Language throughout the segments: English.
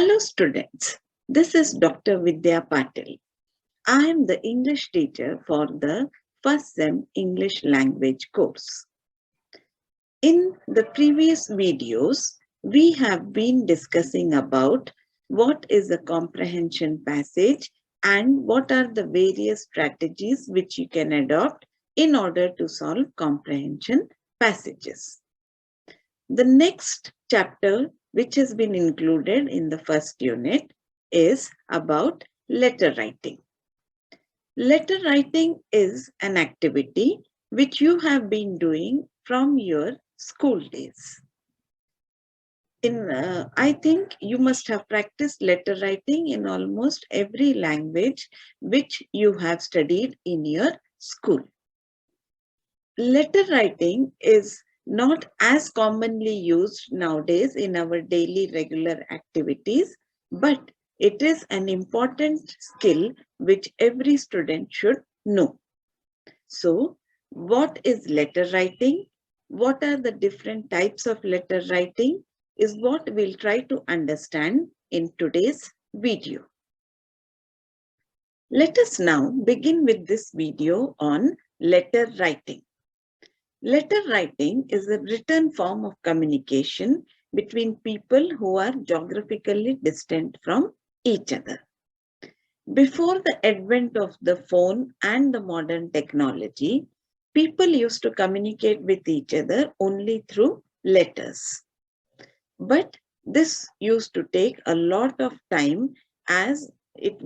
Hello students, this is Dr. Vidya Patil. I am the English teacher for the first SEM English language course. In the previous videos, we have been discussing about what is a comprehension passage and what are the various strategies which you can adopt in order to solve comprehension passages. The next chapter, which has been included in the first unit, is about letter writing. Letter writing is an activity which you have been doing from your school days. I think you must have practiced letter writing in almost every language which you have studied in your school. Letter writing is not as commonly used nowadays in our daily regular activities, but it is an important skill which every student should know. So, what is letter writing? What are the different types of letter writing is what we'll try to understand in today's video. Let us now begin with this video on letter writing. Letter writing is a written form of communication between people who are geographically distant from each other. Before the advent of the phone and the modern technology, people used to communicate with each other only through letters. But this used to take a lot of time as it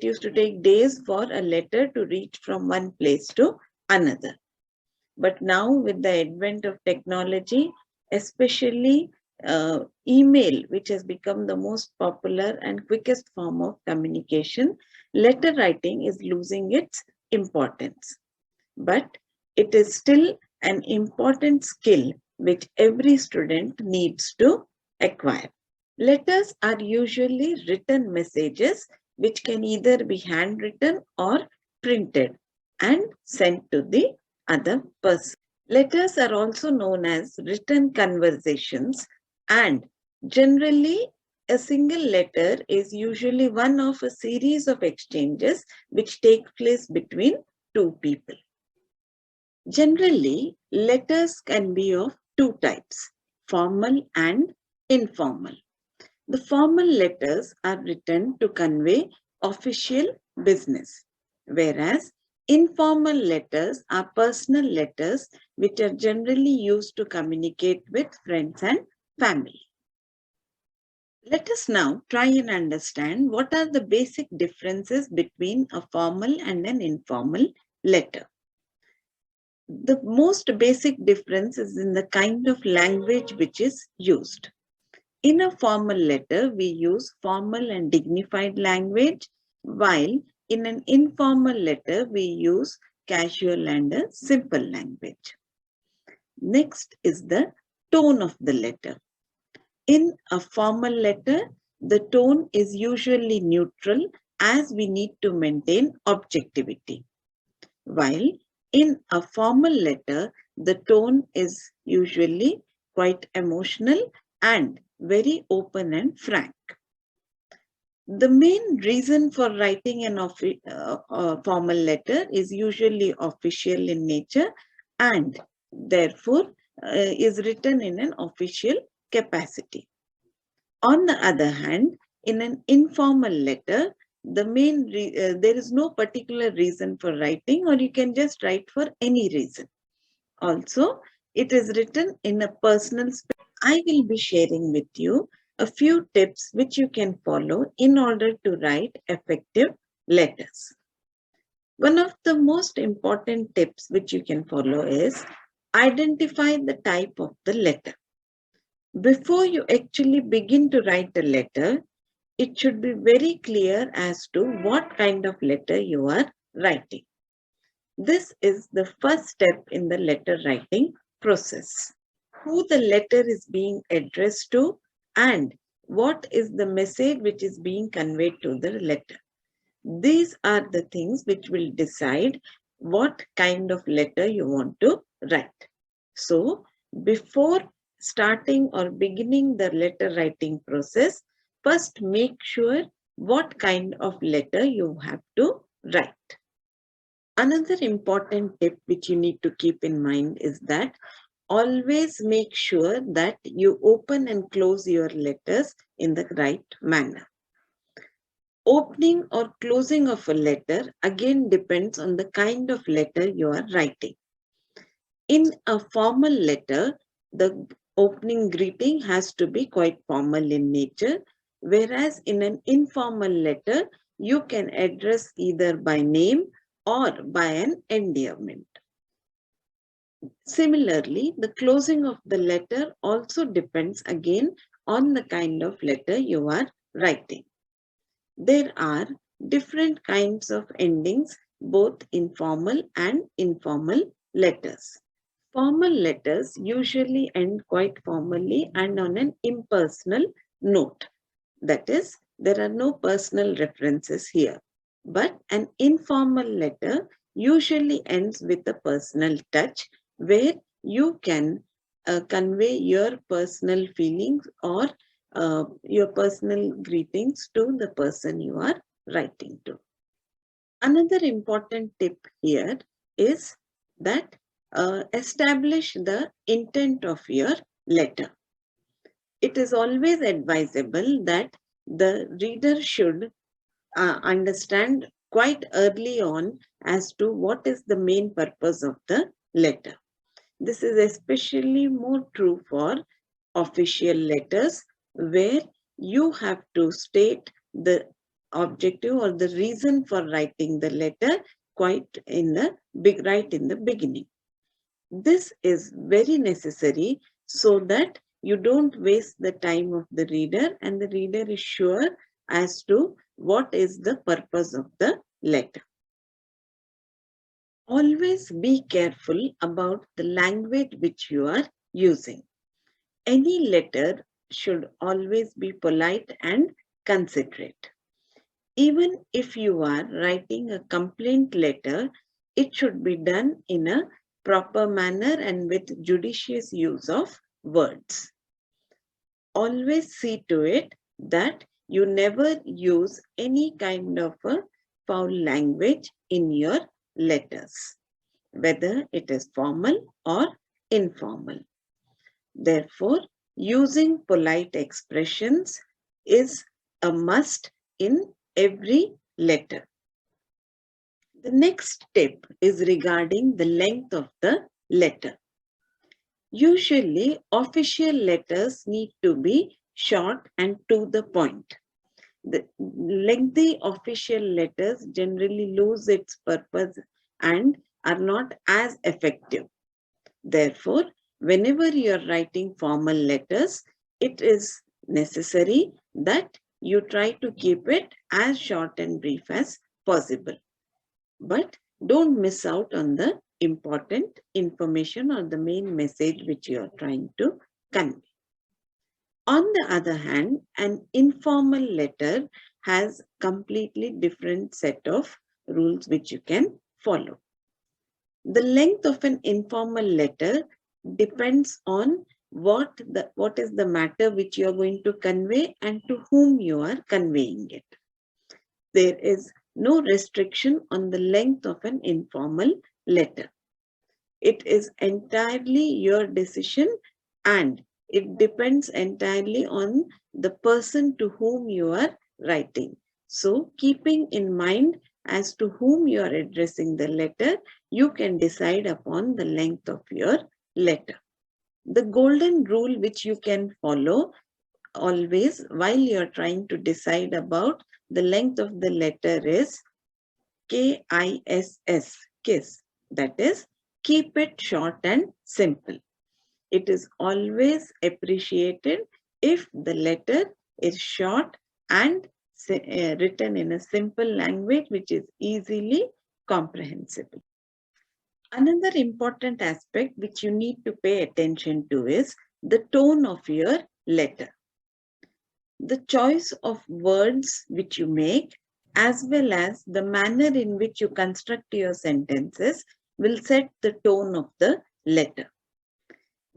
used to take days for a letter to reach from one place to another. But now with the advent of technology, especially email, which has become the most popular and quickest form of communication, letter writing is losing its importance. But it is still an important skill which every student needs to acquire. Letters are usually written messages which can either be handwritten or printed and sent to the other person. Letters are also known as written conversations, and generally a single letter is usually one of a series of exchanges which take place between two people. Generally, letters can be of two types, formal and informal. The formal letters are written to convey official business, whereas informal letters are personal letters which are generally used to communicate with friends and family. Let us now try and understand what are the basic differences between a formal and an informal letter. The most basic difference is in the kind of language which is used. In a formal letter, we use formal and dignified language, while in an informal letter, we use casual and a simple language. Next is the tone of the letter. In a formal letter, the tone is usually neutral as we need to maintain objectivity. While in a formal letter, the tone is usually quite emotional and very open and frank. The main reason for writing an formal letter is usually official in nature and therefore is written in an official capacity. On the other hand, in an informal letter, there is no particular reason for writing, or you can just write for any reason. Also, it is written in a personal space. I will be sharing with you a few tips which you can follow in order to write effective letters. One of the most important tips which you can follow is identify the type of the letter. Before you actually begin to write a letter, it should be very clear as to what kind of letter you are writing. This is the first step in the letter writing process. Who the letter is being addressed to and what is the message which is being conveyed to the letter. These are the things which will decide what kind of letter you want to write. So, before starting or beginning the letter writing process, first make sure what kind of letter you have to write. Another important tip which you need to keep in mind is that always make sure that you open and close your letters in the right manner. Opening or closing of a letter again depends on the kind of letter you are writing. In a formal letter, the opening greeting has to be quite formal in nature, whereas in an informal letter, you can address either by name or by an endearment. Similarly, the closing of the letter also depends again on the kind of letter you are writing. There are different kinds of endings, both in formal and informal letters. Formal letters usually end quite formally and on an impersonal note. That is, there are no personal references here. But an informal letter usually ends with a personal touch where you can convey your personal feelings or your personal greetings to the person you are writing to. Another important tip here is that establish the intent of your letter. It is always advisable that the reader should understand quite early on as to what is the main purpose of the letter. This is especially more true for official letters where you have to state the objective or the reason for writing the letter quite right in the beginning. This is very necessary so that you don't waste the time of the reader and the reader is sure as to what is the purpose of the letter. Always be careful about the language which you are using. Any letter should always be polite and considerate. Even if you are writing a complaint letter, it should be done in a proper manner and with judicious use of words. Always see to it that you never use any kind of a foul language in your letters, whether it is formal or informal. Therefore, using polite expressions is a must in every letter. The next tip is regarding the length of the letter. Usually, official letters need to be short and to the point. The lengthy official letters generally lose its purpose and are not as effective. Therefore, whenever you are writing formal letters, it is necessary that you try to keep it as short and brief as possible. But don't miss out on the important information or the main message which you are trying to convey. On the other hand, an informal letter has completely different set of rules which you can follow. The length of an informal letter depends on what is the matter which you are going to convey and to whom you are conveying it. There is no restriction on the length of an informal letter. It is entirely your decision and it depends entirely on the person to whom you are writing. So, keeping in mind as to whom you are addressing the letter, you can decide upon the length of your letter. The golden rule which you can follow always while you are trying to decide about the length of the letter is KISS, KISS. That is, keep it short and simple. It is always appreciated if the letter is short and written in a simple language which is easily comprehensible. Another important aspect which you need to pay attention to is the tone of your letter. The choice of words which you make as well as the manner in which you construct your sentences will set the tone of the letter.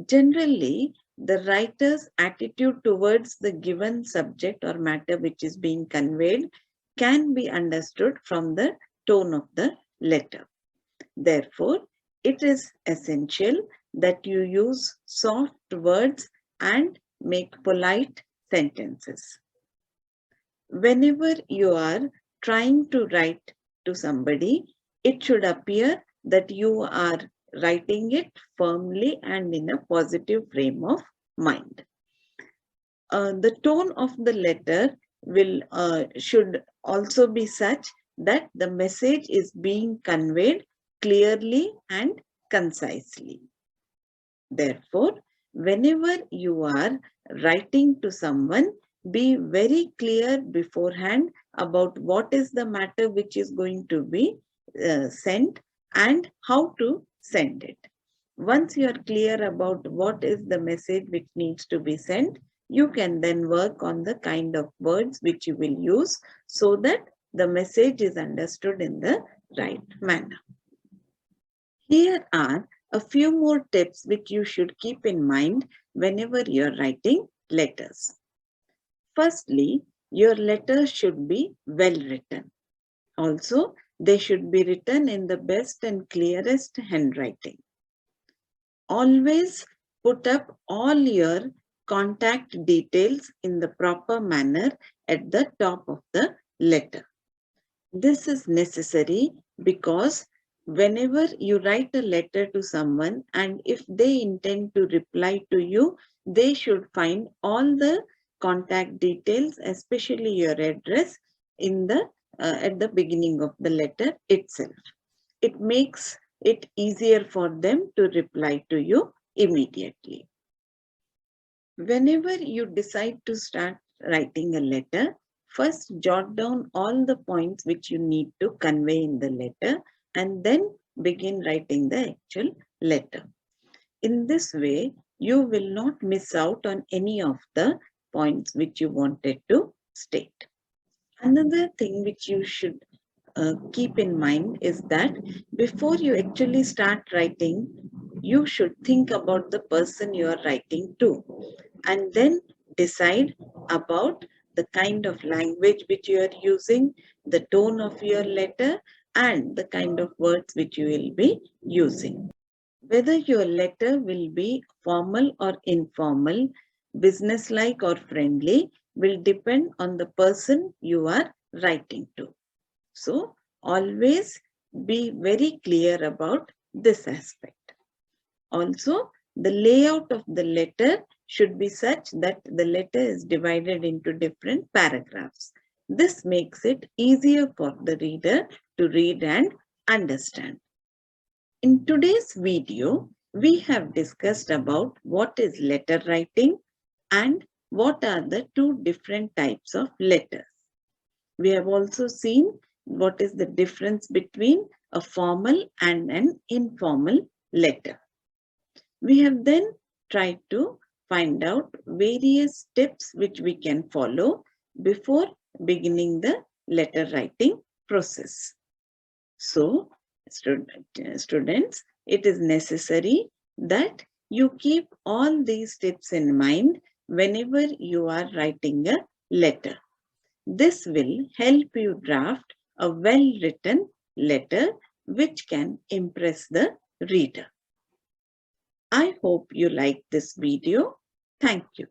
Generally, the writer's attitude towards the given subject or matter which is being conveyed can be understood from the tone of the letter. Therefore, it is essential that you use soft words and make polite sentences. Whenever you are trying to write to somebody, it should appear that you are writing it firmly and in a positive frame of mind. The tone of the letter should also be such that the message is being conveyed clearly and concisely. Therefore, whenever you are writing to someone, be very clear beforehand about what is the matter which is going to be sent and how to send it. Once you are clear about what is the message which needs to be sent, you can then work on the kind of words which you will use so that the message is understood in the right manner. Here are a few more tips which you should keep in mind whenever you're writing letters. Firstly, your letters should be well written. Also, they should be written in the best and clearest handwriting. Always put up all your contact details in the proper manner at the top of the letter. This is necessary because whenever you write a letter to someone and if they intend to reply to you, they should find all the contact details, especially your address, in the at the beginning of the letter itself. It makes it easier for them to reply to you immediately. Whenever you decide to start writing a letter, first jot down all the points which you need to convey in the letter and then begin writing the actual letter. In this way, you will not miss out on any of the points which you wanted to state. Another thing which you should keep in mind is that before you actually start writing, you should think about the person you are writing to and then decide about the kind of language which you are using, the tone of your letter, and the kind of words which you will be using. Whether your letter will be formal or informal, businesslike or friendly, will depend on the person you are writing to. So, always be very clear about this aspect. Also, the layout of the letter should be such that the letter is divided into different paragraphs. This makes it easier for the reader to read and understand. In today's video, we have discussed about what is letter writing and what are the two different types of letters. We have also seen what is the difference between a formal and an informal letter. We have then tried to find out various tips which we can follow before beginning the letter writing process. So, students, it is necessary that you keep all these tips in mind whenever you are writing a letter. This will help you draft a well-written letter which can impress the reader. I hope you liked this video. Thank you.